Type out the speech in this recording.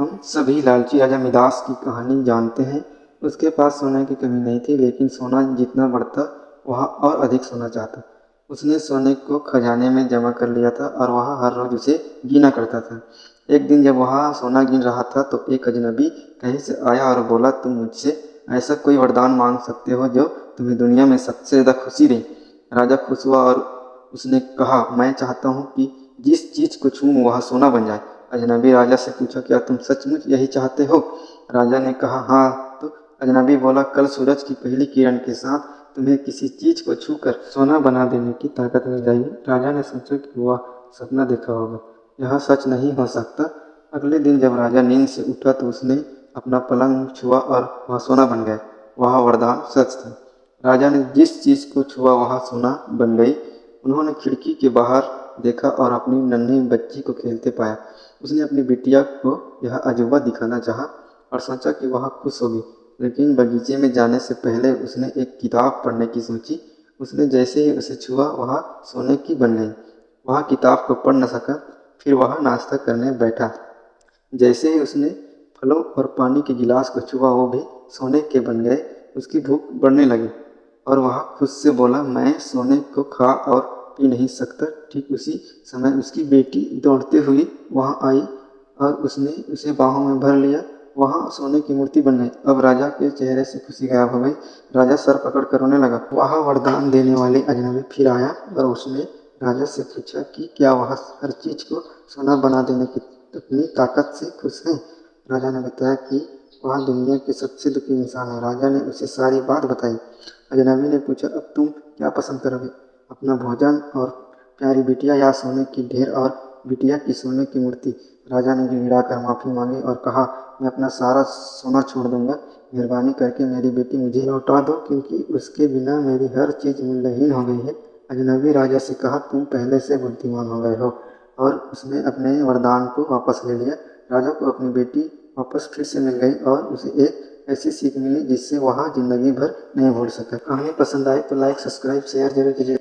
हम सभी लालची राजा मिदास की कहानी जानते हैं। उसके पास सोने की कमी नहीं थी, लेकिन सोना जितना बढ़ता वह और अधिक सोना चाहता। उसने सोने को खजाने में जमा कर लिया था और वह हर रोज उसे गिना करता था। एक दिन जब वह सोना गिन रहा था तो एक अजनबी कहीं से आया और बोला, तुम मुझसे ऐसा कोई वरदान मांग सकते हो जो तुम्हें दुनिया में सबसे ज़्यादा खुशी दे। राजा खुश हुआ और उसने कहा, मैं चाहता हूँ कि जिस चीज़ को छूऊं वह सोना बन जाए। अजनबी राजा से पूछा, क्या तुम सचमुच यही चाहते हो? राजा ने कहा, हाँ। तो अजनबी बोला, कल सूरज की पहली किरण के साथ तुम्हें किसी चीज़ को छूकर सोना बना देने की ताकत मिल जाएगी। राजा ने सोचा कि वह सपना देखा होगा, यह सच नहीं हो सकता। अगले दिन जब राजा नींद से उठा तो उसने अपना पलंग छुआ और वह सोना बन गया। वह वरदान सच था। राजा ने जिस चीज़ को छुआ वह सोना बन गई। उन्होंने खिड़की के बाहर देखा और अपनी नन्ही बच्ची को खेलते पाया। उसने अपनी बिटिया को यह अजूबा दिखाना चाहा और सोचा कि वह खुश होगी, लेकिन बगीचे में जाने से पहले उसने एक किताब पढ़ने की सोची। उसने जैसे ही उसे छुआ वह सोने की बन गई। वह किताब को पढ़ न सका। फिर वह नाश्ता करने बैठा। जैसे ही उसने फलों और पानी के गिलास को छुआ वो भी सोने के बन गए। उसकी भूख बढ़ने लगी और वह खुद से बोला, मैं सोने को खा और पी नहीं सकता। ठीक उसी समय उसकी बेटी दौड़ते हुई वहाँ आई और उसने उसे बाहों में भर लिया। वहाँ सोने की मूर्ति बन गई। अब राजा के चेहरे से खुशी गायब हो गई। राजा सर पकड़ कर रोने लगा। वह वरदान देने वाले अजनबी फिर आया और उसने राजा से पूछा कि क्या वह हर चीज़ को सोना बना देने की अपनी ताकत से खुश है। राजा ने बताया कि वह दुनिया के सबसे दुखी इंसान है। राजा ने उसे सारी बात बताई। अजनबी ने पूछा, अब तुम क्या पसंद करोगे, अपना भोजन और प्यारी बिटिया या सोने की ढेर और बिटिया की सोने की मूर्ति? राजा ने गिड़गिड़ाकर माफ़ी मांगी और कहा, मैं अपना सारा सोना छोड़ दूंगा। मेहरबानी करके मेरी बेटी मुझे लौटा दो, क्योंकि उसके बिना मेरी हर चीज़ मूल्यहीन हो गई है। अजनबी राजा से कहा, तुम पहले से बुद्धिमान हो गए हो, और उसने अपने वरदान को वापस ले लिया। राजा को अपनी बेटी वापस फिर से मिल गई और उसे एक ऐसी सीख मिली जिससे वह जिंदगी भर नहीं भूल सका। कहानी पसंद आए तो लाइक, सब्सक्राइब, शेयर जरूर कीजिए।